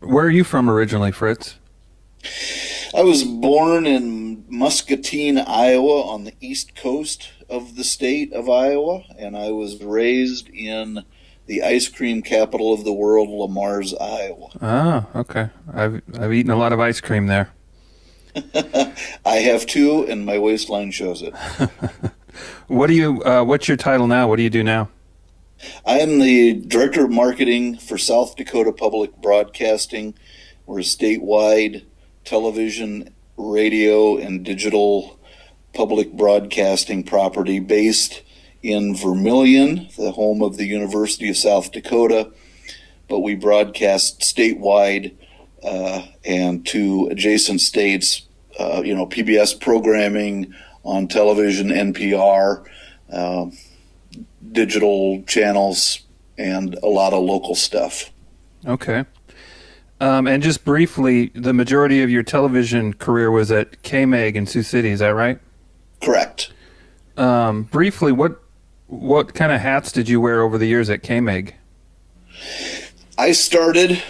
Where are you from originally, Fritz? I was born in Muscatine, Iowa, on the east coast of the state of Iowa, and I was raised in the ice cream capital of the world, Lamar's, Iowa. Ah, okay. I've eaten a lot of ice cream there. I have too, and my waistline shows it. What's your title now? What do you do now? I am the Director of Marketing for South Dakota Public Broadcasting. We're a statewide television, radio, and digital public broadcasting property based in Vermilion, the home of the University of South Dakota, but we broadcast statewide and to adjacent states, PBS programming on television, NPR, digital channels, and a lot of local stuff. Okay. And just briefly, the majority of your television career was at KMEG in Sioux City, is that right? Correct. Briefly, what kind of hats did you wear over the years at KMEG? I started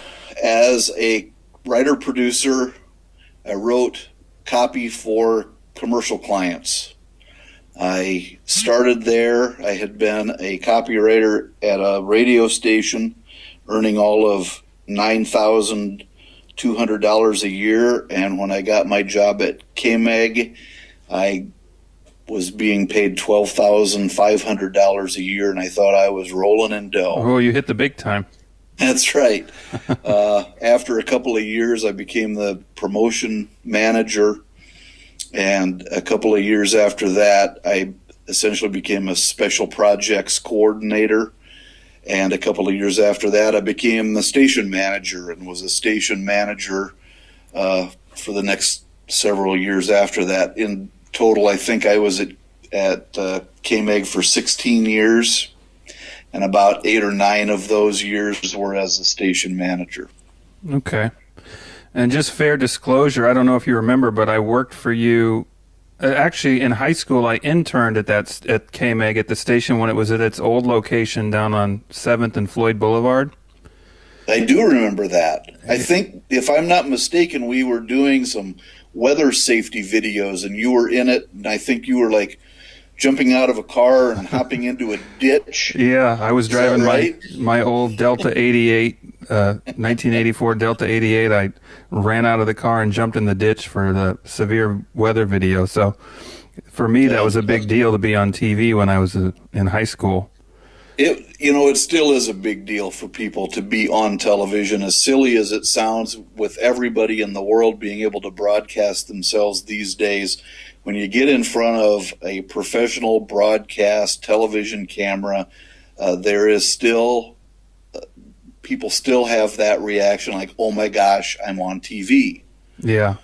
as a writer-producer. I wrote copy for commercial clients. I started there. I had been a copywriter at a radio station, earning all of $9,200 a year. And when I got my job at KMEG, I was being paid $12,500 a year, and I thought I was rolling in dough. Oh, you hit the big time. That's right. After a couple of years, I became the promotion manager. And a couple of years after that, I essentially became a special projects coordinator. And a couple of years after that, I became the station manager and was a station manager for the next several years after that. In total, I think I was at KMEG for 16 years, and about 8 or 9 of those years were as a station manager. Okay. And just fair disclosure, I don't know if you remember, but I worked for you. Actually, in high school, I interned at KMEG at the station when it was at its old location down on 7th and Floyd Boulevard. I do remember that. I think, if I'm not mistaken, we were doing some weather safety videos, and you were in it, and I think you were like jumping out of a car and hopping into a ditch. Yeah, I was driving my old Delta 88, 1984 Delta 88. I ran out of the car and jumped in the ditch for the severe weather video. So for me, that was a big deal to be on TV when I was in high school. It still is a big deal for people to be on television, as silly as it sounds, with everybody in the world being able to broadcast themselves these days. When you get in front of a professional broadcast television camera, there is still, people still have that reaction like, oh my gosh, I'm on TV. Yeah.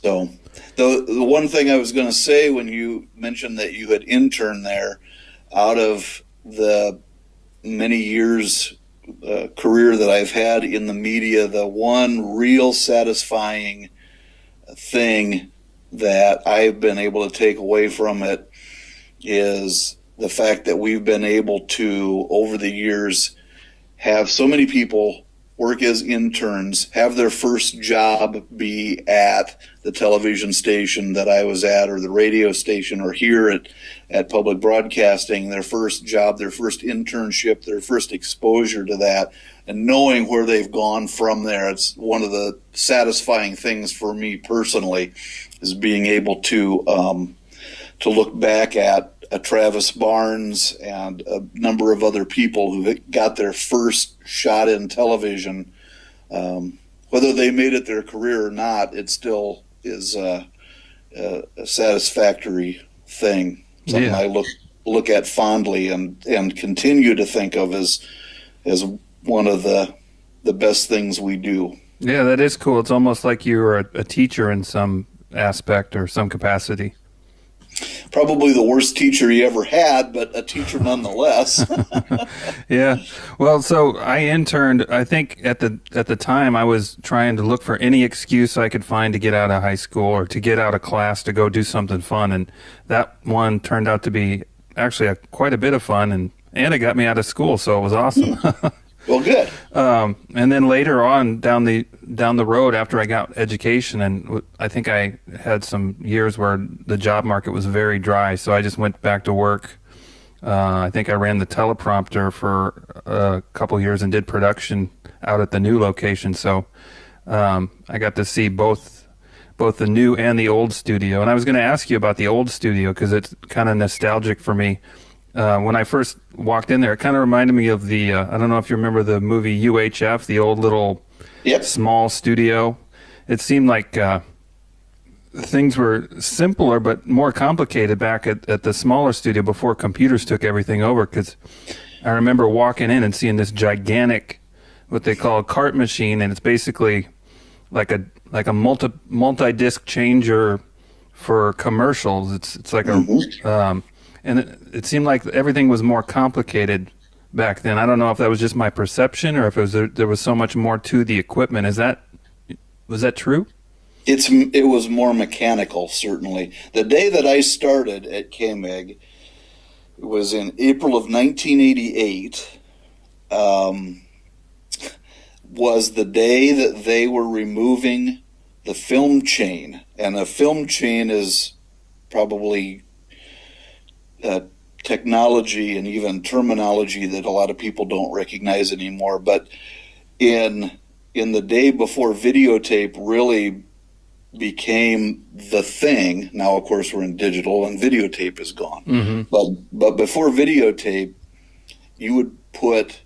So the one thing I was going to say when you mentioned that you had interned there, out of the many years career that I've had in the media, the one real satisfying thing that I've been able to take away from it is the fact that we've been able to, over the years, have so many people work as interns, have their first job be at the television station that I was at, or the radio station, or here at Public Broadcasting, their first job, their first internship, their first exposure to that, and knowing where they've gone from there. It's one of the satisfying things for me personally, is being able to look back at Travis Barnes and a number of other people who got their first shot in television. Whether they made it their career or not, it still is a satisfactory thing. Something I look at fondly and continue to think of as one of the best things we do. Yeah, that is cool. It's almost like you were a teacher in some aspect or some capacity. Probably the worst teacher he ever had, but a teacher nonetheless. Yeah. Well, so I interned, I think at the time I was trying to look for any excuse I could find to get out of high school or to get out of class to go do something fun. And that one turned out to be actually quite a bit of fun, and it got me out of school. So it was awesome. Well, good. And then later on down the road, after I got education, and I think I had some years where the job market was very dry, so I just went back to work. I think I ran the teleprompter for a couple years and did production out at the new location. So I got to see both the new and the old studio. And I was going to ask you about the old studio because it's kind of nostalgic for me. When I first walked in there, it kind of reminded me of the, I don't know if you remember the movie UHF, the old little small studio. It seemed like things were simpler but more complicated back at the smaller studio before computers took everything over, because I remember walking in and seeing this gigantic, what they call a cart machine, and it's basically like a multi-disc changer for commercials. It's like a and it seemed like everything was more complicated back then. I don't know if that was just my perception or if there was so much more to the equipment. Was that true? It was more mechanical, certainly. The day that I started at KMEG was in April of 1988. Was the day that they were removing the film chain, and a film chain is probably technology and even terminology that a lot of people don't recognize anymore. But in the day before videotape really became the thing, now of course we're in digital and videotape is gone. Mm-hmm. But before videotape, you would put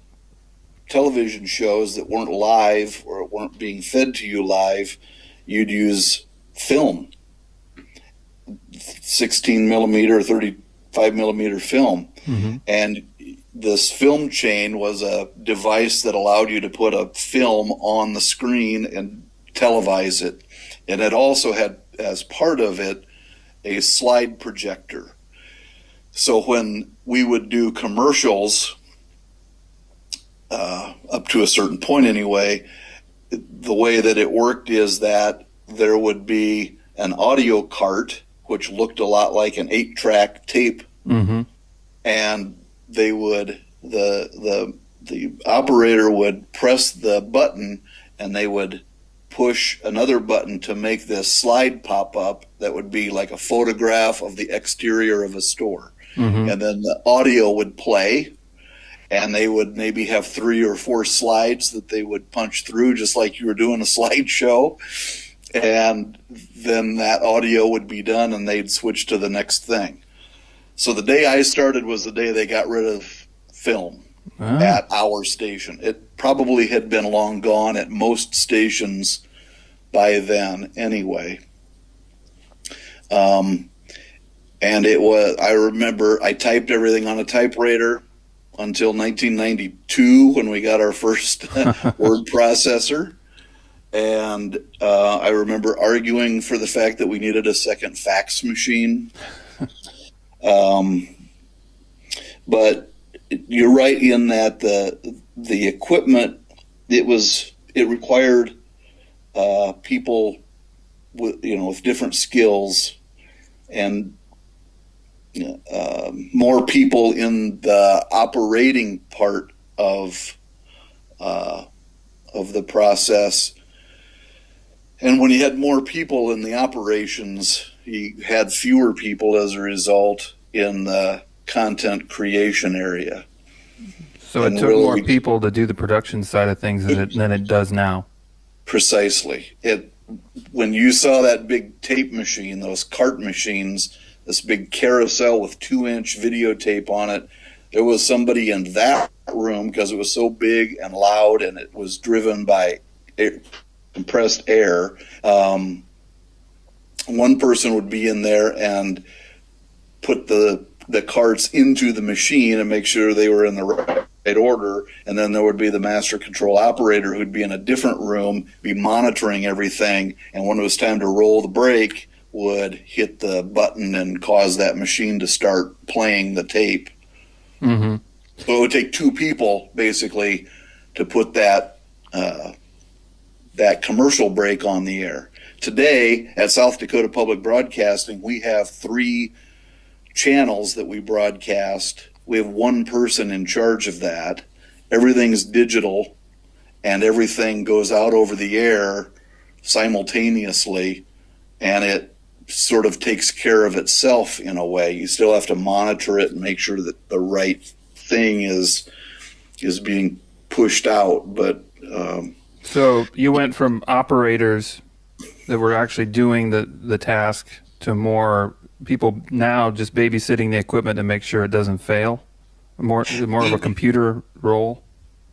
television shows that weren't live or weren't being fed to you live. You'd use film, 16 millimeter, 35 millimeter film. Mm-hmm. And this film chain was a device that allowed you to put a film on the screen and televise it. And it also had, as part of it, a slide projector. So when we would do commercials, up to a certain point anyway, the way that it worked is that there would be an audio cart, which looked a lot like an 8-track tape. Mm-hmm. And they would, the operator would press the button, and they would push another button to make this slide pop up that would be like a photograph of the exterior of a store. Mm-hmm. And then the audio would play, and they would maybe have 3 or 4 slides that they would punch through, just like you were doing a slideshow. And then that audio would be done, and they'd switch to the next thing. So the day I started was the day they got rid of film at our station. It probably had been long gone at most stations by then anyway. And it was, I remember I typed everything on a typewriter until 1992 when we got our first word processor. And I remember arguing for the fact that we needed a second fax machine. But you're right in that the equipment, it required people with different skills and more people in the operating part of the process. And when you had more people in the operations, you had fewer people as a result in the content creation area. So it took really more people to do the production side of things than it does now. Precisely. When you saw that big tape machine, those cart machines, this big carousel with 2-inch videotape on it, there was somebody in that room because it was so big and loud and it was driven by compressed air. One person would be in there and put the carts into the machine and make sure they were in the right order, and then there would be the master control operator who'd be in a different room, be monitoring everything, and when it was time to roll the brake, would hit the button and cause that machine to start playing the tape. Mm-hmm. So it would take 2 people basically to put that commercial break on the air. Today at South Dakota Public Broadcasting, we have 3 channels that we broadcast. We have 1 person in charge of that, everything's digital and everything goes out over the air simultaneously, and it sort of takes care of itself in a way. You still have to monitor it and make sure that the right thing is being pushed out. But so you went from operators that were actually doing the task to more people now just babysitting the equipment to make sure it doesn't fail? More of a computer role?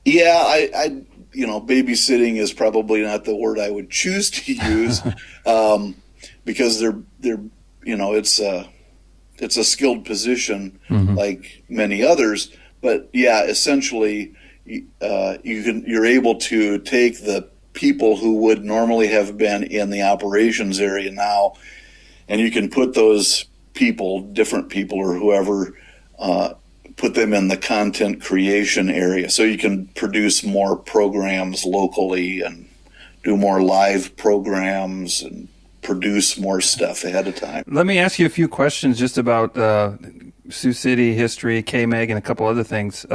Yeah, I babysitting is probably not the word I would choose to use, because it's a skilled position like many others. But yeah, essentially, you're able to take the people who would normally have been in the operations area now, and you can put those people, different people or whoever, put them in the content creation area. So you can produce more programs locally and do more live programs and produce more stuff ahead of time. Let me ask you a few questions just about Sioux City history, KMEG, and a couple other things.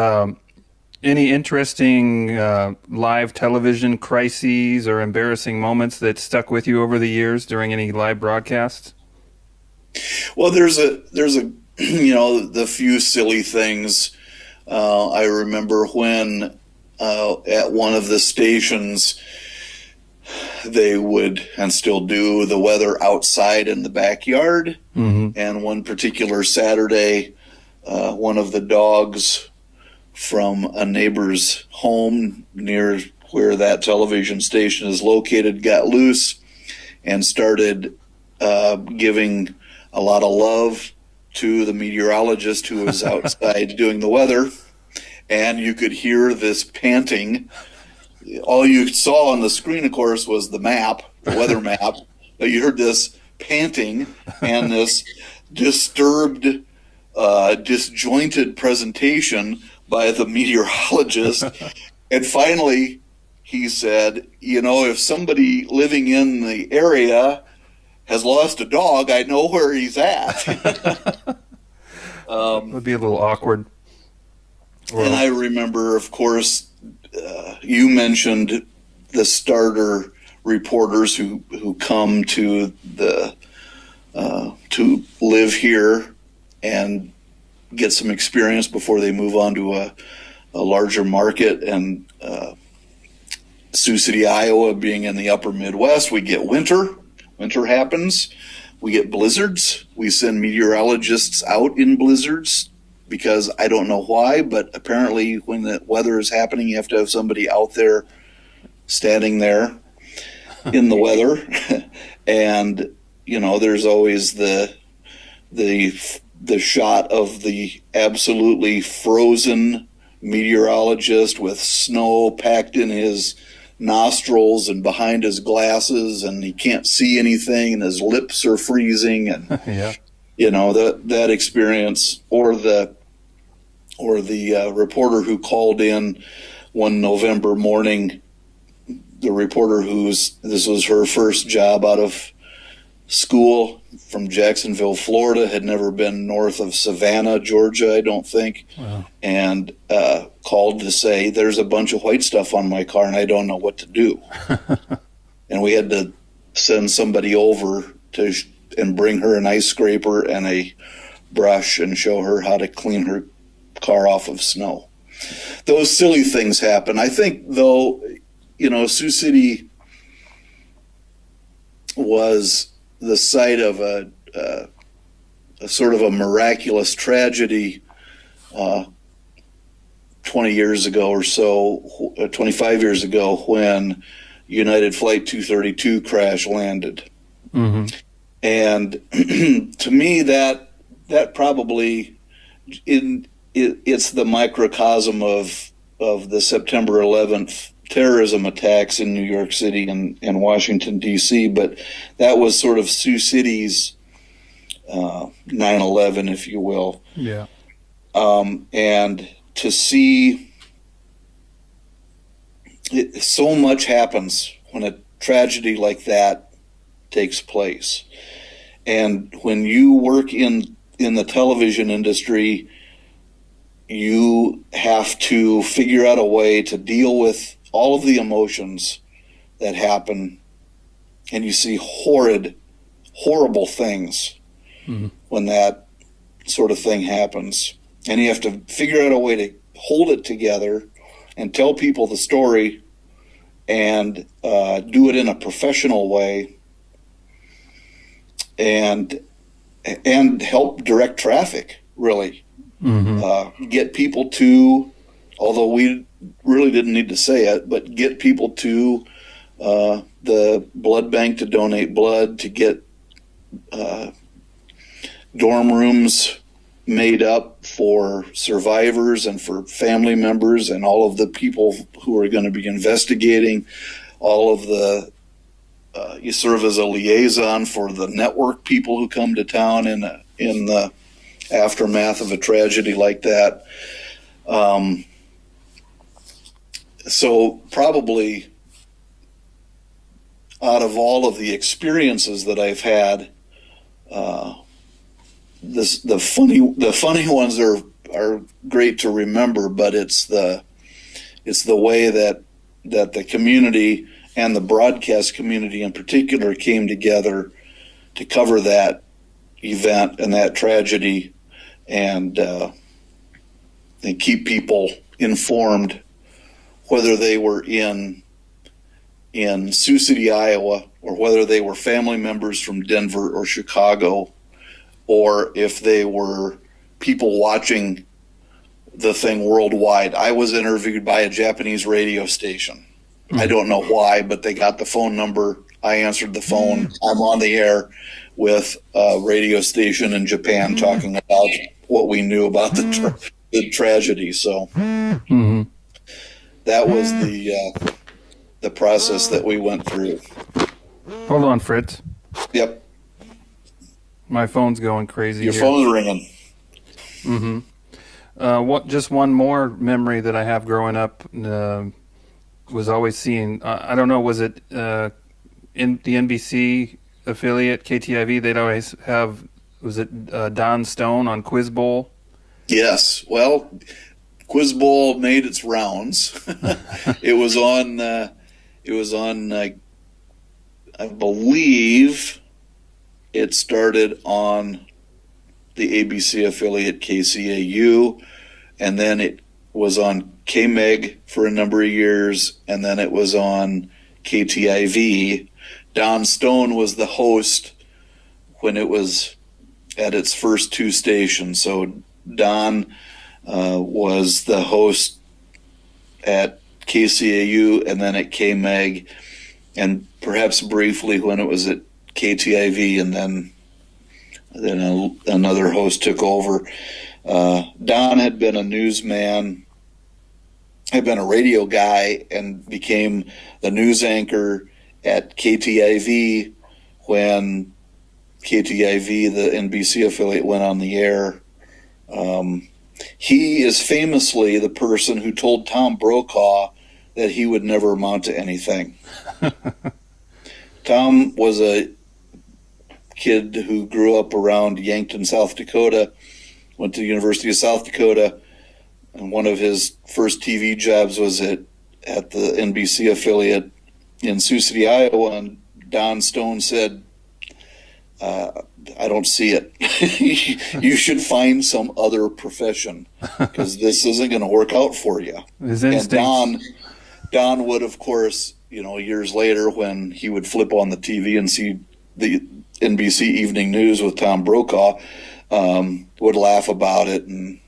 Any interesting live television crises or embarrassing moments that stuck with you over the years during any live broadcasts? Well, there's a the few silly things. I remember when at one of the stations they would, and still do, the weather outside in the backyard. And one particular Saturday, one of the dogs from a neighbor's home near where that television station is located got loose and started giving a lot of love to the meteorologist who was outside doing the weather. And you could hear this panting. All you saw on the screen, of course, was the map, the weather map. But you heard this panting and this disturbed, disjointed presentation by the meteorologist. And finally, he said, if somebody living in the area has lost a dog, I know where he's at. It would be a little awkward. And I remember, of course, you mentioned the starter reporters who come to to live here and get some experience before they move on to a larger market. And Sioux City, Iowa, being in the upper Midwest, we get winter. Winter happens. We get blizzards. We send meteorologists out in blizzards because I don't know why, but apparently when the weather is happening, you have to have somebody out there standing there in the weather. And, there's always the shot of the absolutely frozen meteorologist with snow packed in his nostrils and behind his glasses, and he can't see anything, and his lips are freezing, and that experience, or the reporter who called in one November morning, the reporter this was her first job out of school, from Jacksonville, Florida, had never been north of Savannah, Georgia, I don't think. Wow. And called to say, there's a bunch of white stuff on my car and I don't know what to do. And we had to send somebody over and bring her an ice scraper and a brush and show her how to clean her car off of snow. Those silly things happen. I think, though, Sioux City was the site of a sort of a miraculous tragedy 20 years ago or so, 25 years ago, when United Flight 232 crash landed. And to me, that probably it's the microcosm of the September 11th terrorism attacks in New York City and Washington, D.C., but that was sort of Sioux City's 9/11, if you will. Yeah. And to see so much happens when a tragedy like that takes place. And when you work in the television industry, you have to figure out a way to deal with all of the emotions that happen, and you see horrible things when that sort of thing happens. And you have to figure out a way to hold it together and tell people the story and do it in a professional way and help direct traffic, really. Get people to, although we really didn't need to say it, but get people to the blood bank to donate blood, to get dorm rooms made up for survivors and for family members and all of the people who are going to be investigating, all of the you serve as a liaison for the network people who come to town in the aftermath of a tragedy like that. So probably out of all of the experiences that I've had, the funny ones are great to remember, but it's the way that the community and the broadcast community in particular came together to cover that event and that tragedy, and keep people informed, whether they were in Sioux City, Iowa, or whether they were family members from Denver or Chicago, or if they were people watching the thing worldwide. I was interviewed by a Japanese radio station. I don't know why, but they got the phone number. I answered the phone. I'm on the air with a radio station in Japan talking about what we knew about the tragedy. So that was the process that we went through. Hold on, Fritz. Yep. My phone's going crazy. Your here. phone's ringing. Just one more memory that I have growing up was always seeing. I don't know, was it in the NBC affiliate KTIV? They'd always have. Was it Don Stone on Quiz Bowl? Yes. Well, Quiz Bowl made its rounds. It was on. I believe it started on the ABC affiliate KCAU, and then it was on KMEG for a number of years, and then it was on KTIV. Don Stone was the host when it was at its first two stations. So Don was the host at KCAU and then at KMEG, and perhaps briefly when it was at KTIV, and then another host took over. Don had been a newsman, had been a radio guy, and became the news anchor at KTIV when KTIV, the NBC affiliate, went on the air. He is famously the person who told Tom Brokaw that he would never amount to anything. Tom was a kid who grew up around Yankton, South Dakota, went to the University of South Dakota, and one of his first TV jobs was at the NBC affiliate in Sioux City, Iowa, and Don Stone said, I don't see it. You should find some other profession because this isn't going to work out for you. And Don would, of course, years later when he would flip on the TV and see the NBC Evening News with Tom Brokaw, would laugh about it and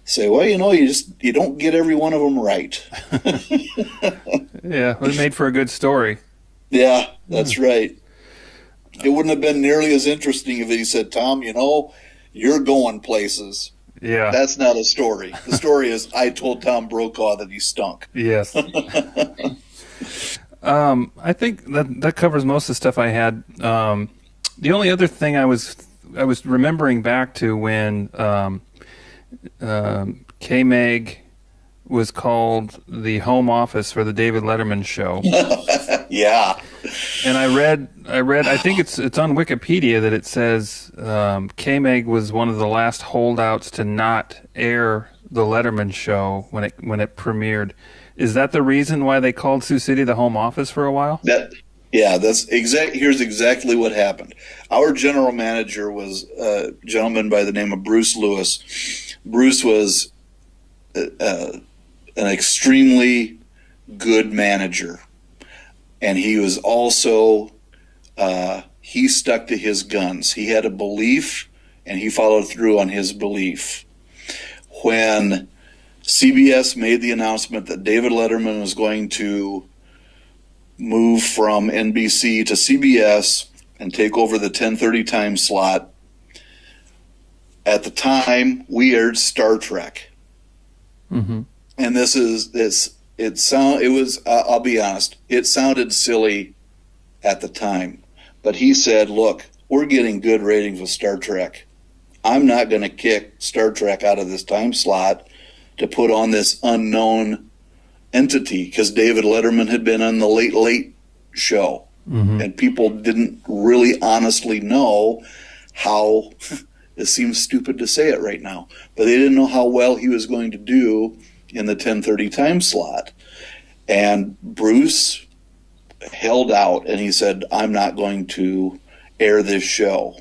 say, well, you don't get every one of them right. Yeah, it made for a good story. Yeah, that's right. It wouldn't have been nearly as interesting if he said, Tom, you're going places. Yeah. That's not a story. The story is, I told Tom Brokaw that he stunk. Yes. I think that covers most of the stuff I had. The only other thing I was remembering back to when KMEG was called the home office for the David Letterman show. Yeah. And I read. I think it's on Wikipedia that it says KMEG was one of the last holdouts to not air the Letterman show when it premiered. Is that the reason why they called Sioux City the home office for a while? That's here's exactly what happened. Our general manager was a gentleman by the name of Bruce Lewis. Bruce was an extremely good manager, and he was also he stuck to his guns. He had a belief, and he followed through on his belief. When CBS made the announcement that David Letterman was going to move from NBC to CBS and take over the 10:30 time slot, at the time we aired Star Trek. Mm-hmm. And I'll be honest, it sounded silly at the time, but he said, look, we're getting good ratings with Star Trek. I'm not going to kick Star Trek out of this time slot to put on this unknown entity, because David Letterman had been on the Late Late Show, and people didn't really honestly know how, it seems stupid to say it right now, but they didn't know how well he was going to do in the 10:30 time slot. And Bruce held out, and he said, I'm not going to air this show,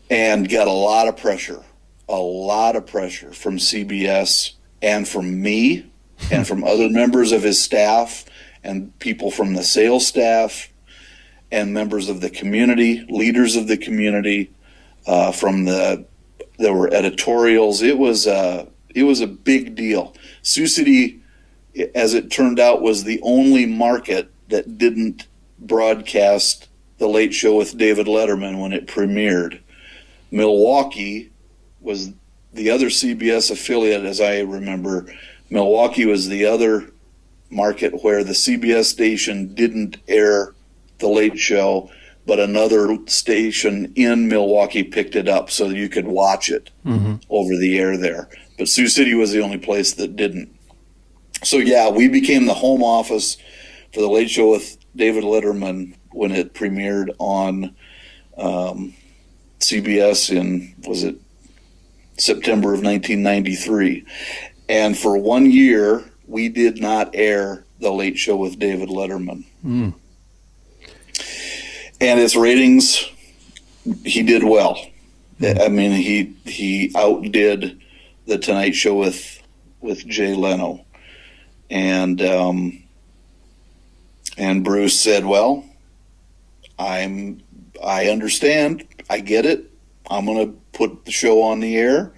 and got a lot of pressure from CBS and from me and from other members of his staff and people from the sales staff and members of the community, leaders of the community. There were editorials. It was a big deal. Sioux City, as it turned out, was the only market that didn't broadcast The Late Show with David Letterman when it premiered. Milwaukee was the other CBS affiliate, as I remember. Milwaukee was the other market where the CBS station didn't air The Late Show, but another station in Milwaukee picked it up so you could watch it over the air there. But Sioux City was the only place that didn't. So yeah, we became the home office for The Late Show with David Letterman when it premiered on CBS in, was it September of 1993. And for 1 year, we did not air The Late Show with David Letterman. And its ratings, he did well. I mean, he outdid The Tonight Show with Jay Leno. And Bruce said, well, I understand. I get it. I'm going to put the show on the air.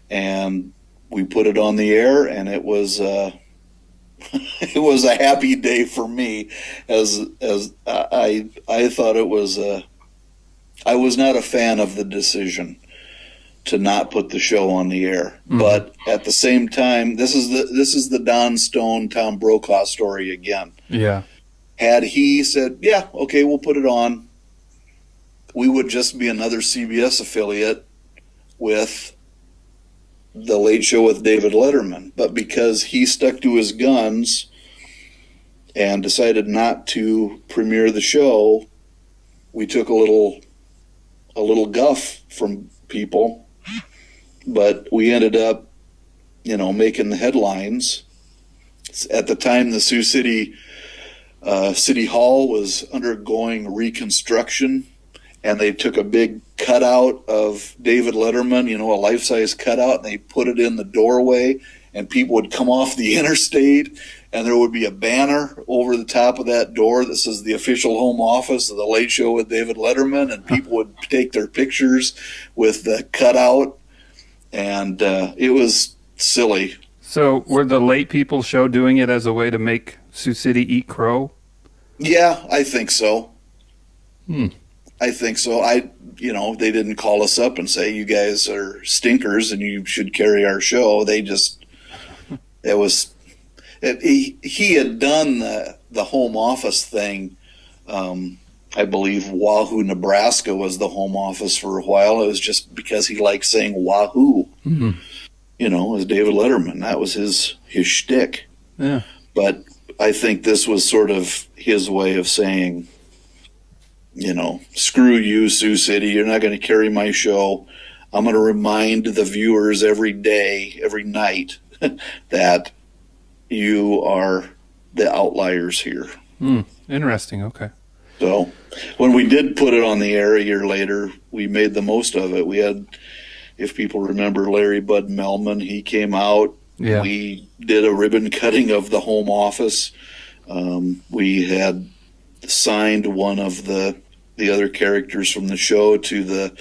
And we put it on the air, and it was it was a happy day for me, as I thought it was. I was not a fan of the decision to not put the show on the air, but at the same time, this is the Don Stone, Tom Brokaw story again. Yeah. Had he said, "Yeah, okay, we'll put it on," we would just be another CBS affiliate with The Late Show with David Letterman. But because he stuck to his guns and decided not to premiere the show, we took a little guff from people, but we ended up, making the headlines. At the time, the Sioux City City Hall was undergoing reconstruction, and they took a big cutout of David Letterman, a life-size cutout, and they put it in the doorway, and people would come off the interstate, and there would be a banner over the top of that door that says the official home office of The Late Show with David Letterman, and people would take their pictures with the cutout, and it was silly. So were the late people show doing it as a way to make Sioux City eat crow? Yeah, I think so. I think so. They didn't call us up and say, you guys are stinkers and you should carry our show. They just, he had done the home office thing. I believe Wahoo, Nebraska was the home office for a while. It was just because he liked saying Wahoo. As David Letterman. That was his shtick. Yeah. But I think this was sort of his way of saying, screw you, Sioux City. You're not going to carry my show. I'm going to remind the viewers every day, every night, that you are the outliers here. Interesting. Okay. So when we did put it on the air a year later, we made the most of it. We had, if people remember, Larry Bud Melman, he came out. Yeah. We did a ribbon cutting of the home office. We had signed one of the other characters from the show to the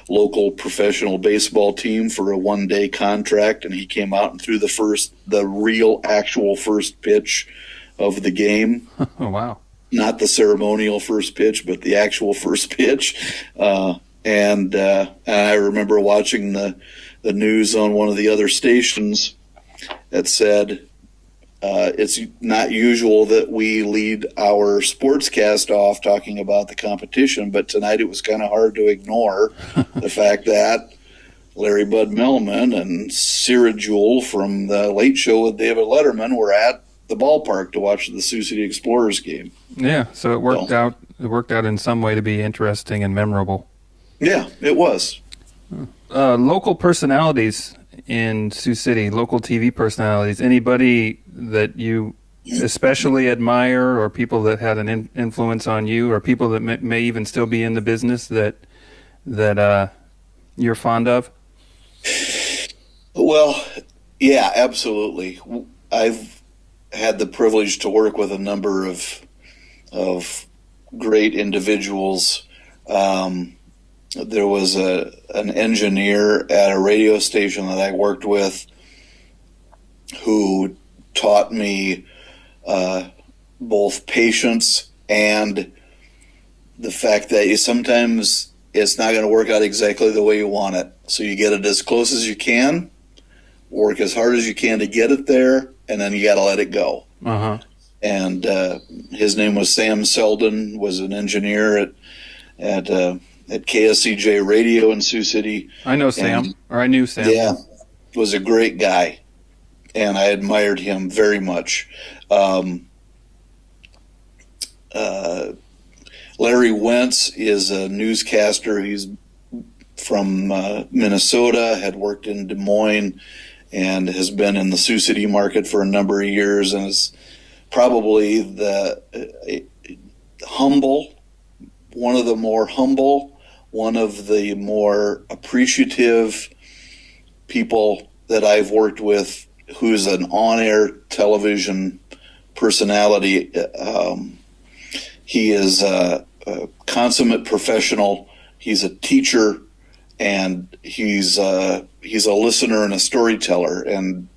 local professional baseball team for a one-day contract, and he came out and threw the real actual first pitch of the game. Oh, wow. Not the ceremonial first pitch, but the actual first pitch. And I remember watching the news on one of the other stations that said, it's not usual that we lead our sportscast off talking about the competition, but tonight it was kind of hard to ignore the fact that Larry Bud Melman and Sarah Jewell from the Late Show with David Letterman were at the ballpark to watch the Sioux City Explorers game. Yeah, so it worked out. It worked out in some way to be interesting and memorable. Yeah, it was. Local personalities in Sioux City, local TV personalities. Anybody that you especially admire, or people that had an influence on you, or people that may even still be in the business that you're fond of? Well, yeah, absolutely. I've had the privilege to work with a number of great individuals. There was an engineer at a radio station that I worked with who taught me both patience and the fact that sometimes it's not going to work out exactly the way you want it. So you get it as close as you can, work as hard as you can to get it there, and then you got to let it go. Uh-huh. And his name was Sam Selden, was an engineer at KSCJ Radio in Sioux City. I know Sam, or I knew Sam. Yeah, was a great guy, and I admired him very much. Larry Wentz is a newscaster. He's from Minnesota, had worked in Des Moines, and has been in the Sioux City market for a number of years, and is probably one of the more humble, one of the more appreciative people that I've worked with, who's an on-air television personality. He is a consummate professional. He's a teacher, and he's a listener and a storyteller. And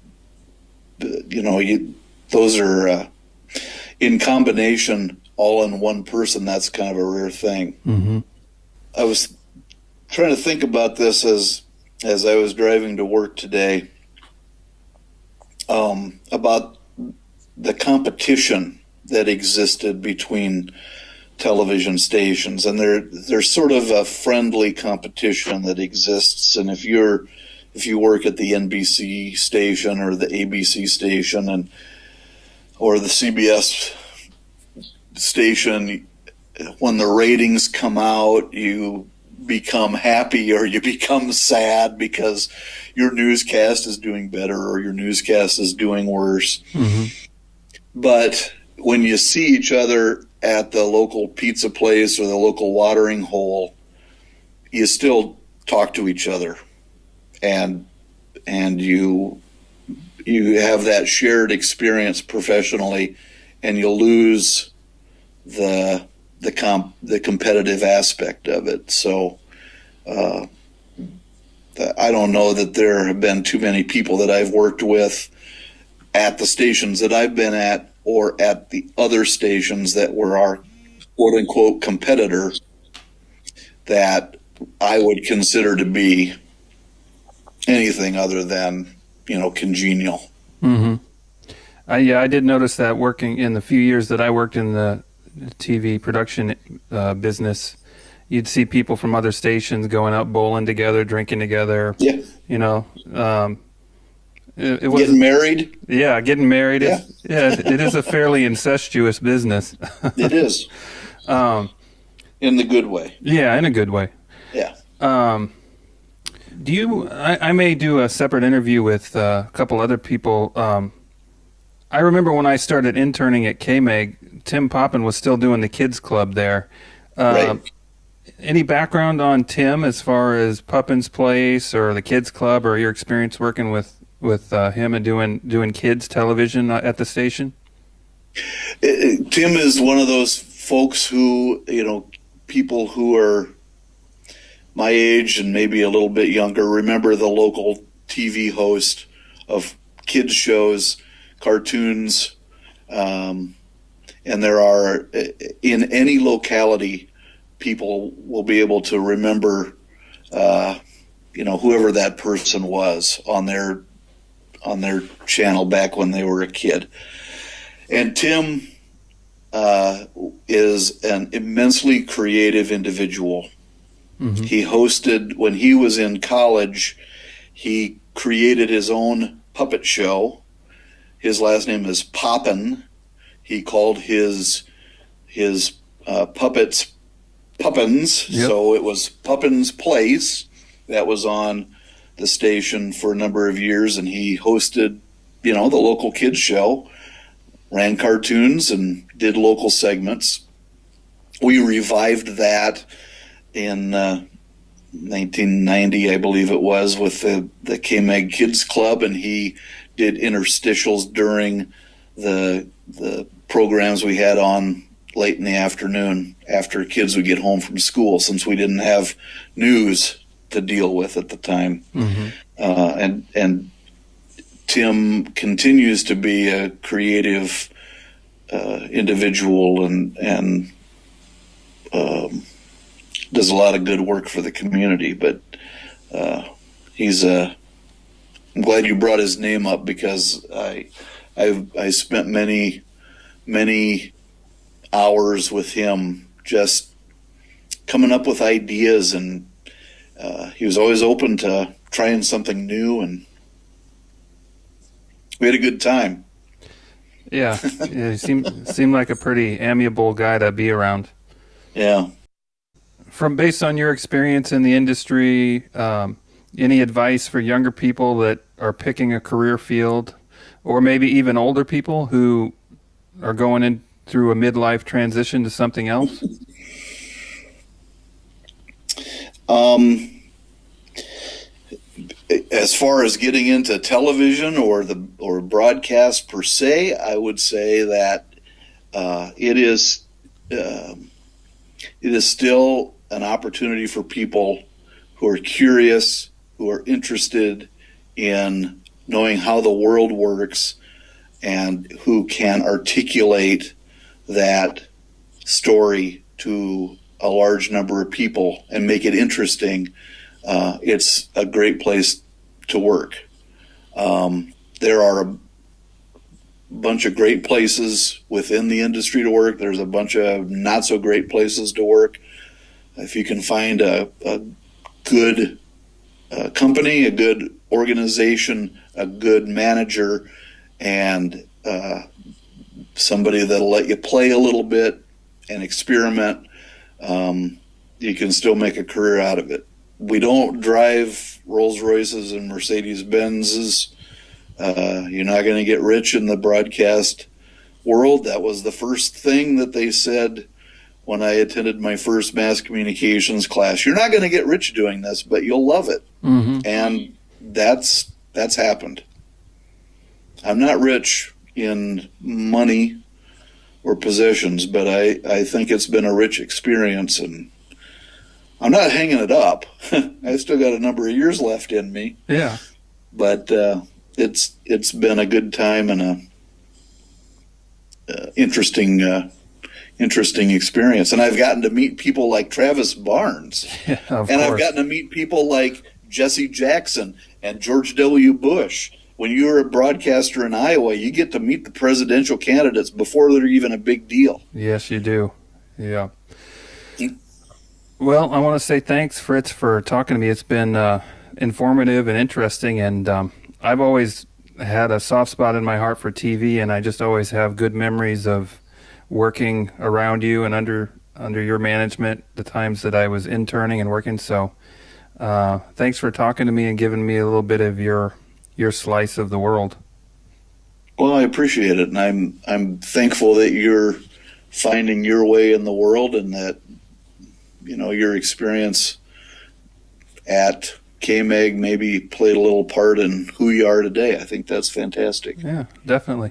those are in combination, all in one person. That's kind of a rare thing. Mm-hmm. I was trying to think about this as I was driving to work today, about the competition that existed between television stations, and there's sort of a friendly competition that exists. And if you work at the NBC station or the ABC station or the CBS station, when the ratings come out, you become happy or you become sad because your newscast is doing better or your newscast is doing worse. Mm-hmm. But when you see each other at the local pizza place or the local watering hole, you still talk to each other, and you have that shared experience professionally, and you lose the competitive aspect of it. So I don't know that there have been too many people that I've worked with at the stations that I've been at or at the other stations that were our quote-unquote competitor that I would consider to be anything other than, congenial. Mm-hmm. I did notice that working in the few years that I worked in the TV production business, you'd see people from other stations going out bowling together, drinking together. Yeah. It was getting married. Yeah, getting married. Yeah. It is a fairly incestuous business. It is. In the good way. Yeah, in a good way. Yeah. I may do a separate interview with a couple other people. I remember when I started interning at KMEG, Tim Poppin was still doing the kids club there. Right. Any background on Tim as far as Puppin's Place or the kids club, or your experience working with him and doing kids television at the station? Tim is one of those folks who, people who are my age and maybe a little bit younger remember the local TV host of kids shows, cartoons, and there are, in any locality, people will be able to remember, whoever that person was on their channel back when they were a kid. And Tim is an immensely creative individual. Mm-hmm. He hosted, when he was in college, he created his own puppet show. His last name is Poppin. He called his puppets Puppins. Yep. So it was Puppin's Place that was on the station for a number of years, and he hosted, the local kids show, ran cartoons and did local segments. We revived that in 1990, I believe it was, with the KMEG Kids Club, and he did interstitials during the programs we had on late in the afternoon after kids would get home from school, since we didn't have news to deal with at the time. Mm-hmm. And Tim continues to be a creative individual and does a lot of good work for the community. But I'm glad you brought his name up, because I spent many hours with him just coming up with ideas, and he was always open to trying something new, and we had a good time. Yeah, he seemed like a pretty amiable guy to be around. Yeah. Based on your experience in the industry, any advice for younger people that are picking a career field, or maybe even older people who are going in through a midlife transition to something else? As far as getting into television or broadcast per se, I would say that it is still an opportunity for people who are curious, who are interested in knowing how the world works, and who can articulate that story to a large number of people and make it interesting. It's a great place to work. There are a bunch of great places within the industry to work. There's a bunch of not so great places to work. If you can find a good company, a good organization, a good manager, and somebody that'll let you play a little bit and experiment, you can still make a career out of it. We don't drive Rolls Royces and Mercedes Benzes. You're not going to get rich in the broadcast world. That was the first thing that they said when I attended my first mass communications class. You're not going to get rich doing this, but you'll love it. Mm-hmm. And that's happened. I'm not rich in money or possessions, but I think it's been a rich experience, and I'm not hanging it up. I still got a number of years left in me. Yeah. But it's been a good time and a interesting experience. And I've gotten to meet people like Travis Barnes. Yeah, of and course. I've gotten to meet people like Jesse Jackson and George W. Bush. When you're a broadcaster in Iowa, you get to meet the presidential candidates before they're even a big deal. Yes, you do. Yeah. Well, I want to say thanks, Fritz, for talking to me. It's been informative and interesting, and I've always had a soft spot in my heart for TV, and I just always have good memories of working around you and under your management the times that I was interning and working. So thanks for talking to me and giving me a little bit of your slice of the world. Well, I appreciate it, and I'm thankful that you're finding your way in the world, and that your experience at KMEG maybe played a little part in who you are today. I think that's fantastic. Yeah, definitely.